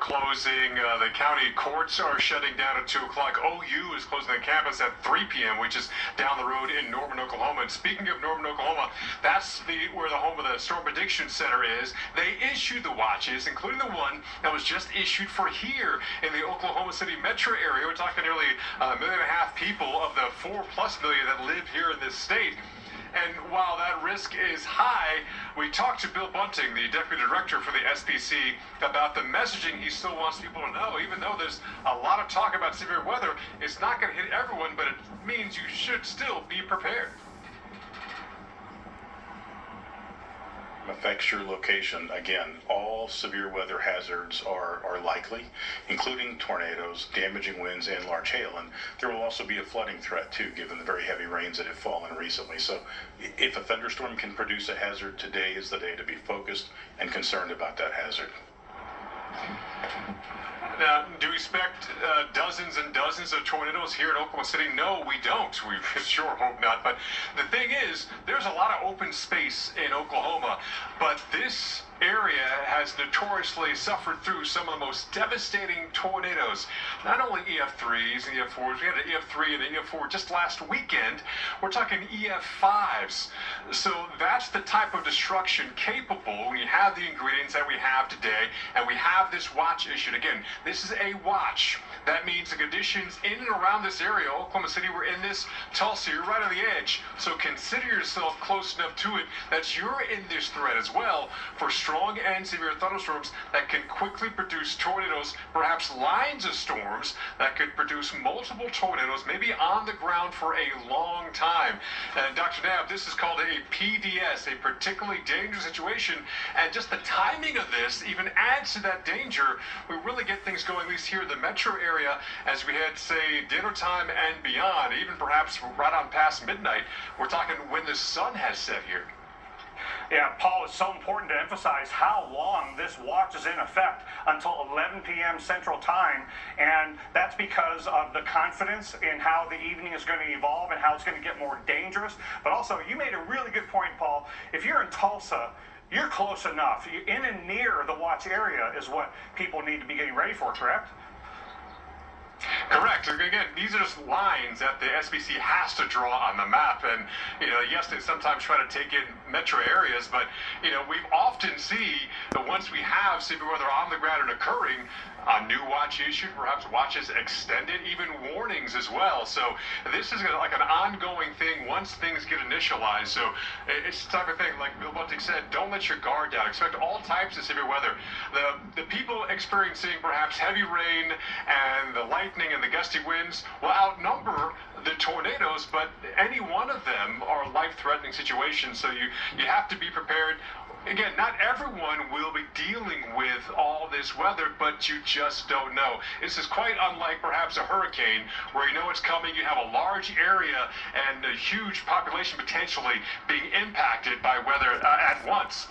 closing. The county courts are shutting down at 2 o'clock. OU is closing the campus at 3 p.m., which is down the road in Norman, Oklahoma. And speaking of Norman, Oklahoma, that's where the home of the Storm Prediction Center is. They issued the watches, including the one that was just issued for here in the Oklahoma City metro area. We're talking nearly 1.5 million people of the 4+ million that live here in this state. And while that risk is high, we talked to Bill Bunting, the deputy director for the SPC, about the messaging he still wants people to know. Even though there's a lot of talk about severe weather, it's not going to hit everyone, but it means you should still be prepared. Affects your location. Again, all severe weather hazards are likely, including tornadoes, damaging winds, and large hail. And there will also be a flooding threat too, given the very heavy rains that have fallen recently. So if a thunderstorm can produce a hazard, today is the day to be focused and concerned about that hazard. Now, do we expect dozens and dozens of tornadoes here in Oklahoma City? No, we don't. We sure hope not. But the thing is, there's a lot of open space in Oklahoma, but this area has notoriously suffered through some of the most devastating tornadoes. Not only EF3s and EF4s, we had an EF3 and an EF4 just last weekend. We're talking EF5s. So that's the type of destruction capable when you have the ingredients that we have today, and we have this watch issued. Again, this is a watch. That means the conditions in and around this area, Oklahoma City, we're in this, Tulsa, you're right on the edge. So consider yourself close enough to it that you're in this threat as well for strong and severe thunderstorms that can quickly produce tornadoes, perhaps lines of storms that could produce multiple tornadoes, maybe on the ground for a long time. And Dr. Knapp, this is called a PDS, a particularly dangerous situation, and just the timing of this even adds to that danger. We really get things going, at least here in the metro area, as we head, say, dinner time and beyond, even perhaps right on past midnight. We're talking when the sun has set here. Yeah, Paul, it's so important to emphasize how long this watch is in effect, until 11 p.m. Central Time, and that's because of the confidence in how the evening is going to evolve and how it's going to get more dangerous. But also, you made a really good point, Paul. If you're in Tulsa, you're close enough. In and near the watch area is what people need to be getting ready for, correct? Correct. Again, these are just lines that the SBC has to draw on the map. And, yes, they sometimes try to take in metro areas, but, we often see that once we have severe weather on the ground and occurring, a new watch issued, perhaps watches extended, even warnings as well. So this is like an ongoing thing once things get initialized. So it's the type of thing, like Bill Bunting said, don't let your guard down. Expect all types of severe weather. The people experiencing perhaps heavy rain and the lightning and the gusty winds will outnumber the tornadoes, but any one of them are life-threatening situations. So you have to be prepared. Again, not everyone will be dealing with all this weather, but you just don't know. This is quite unlike perhaps a hurricane, where you know it's coming, you have a large area and a huge population potentially being impacted by weather at once.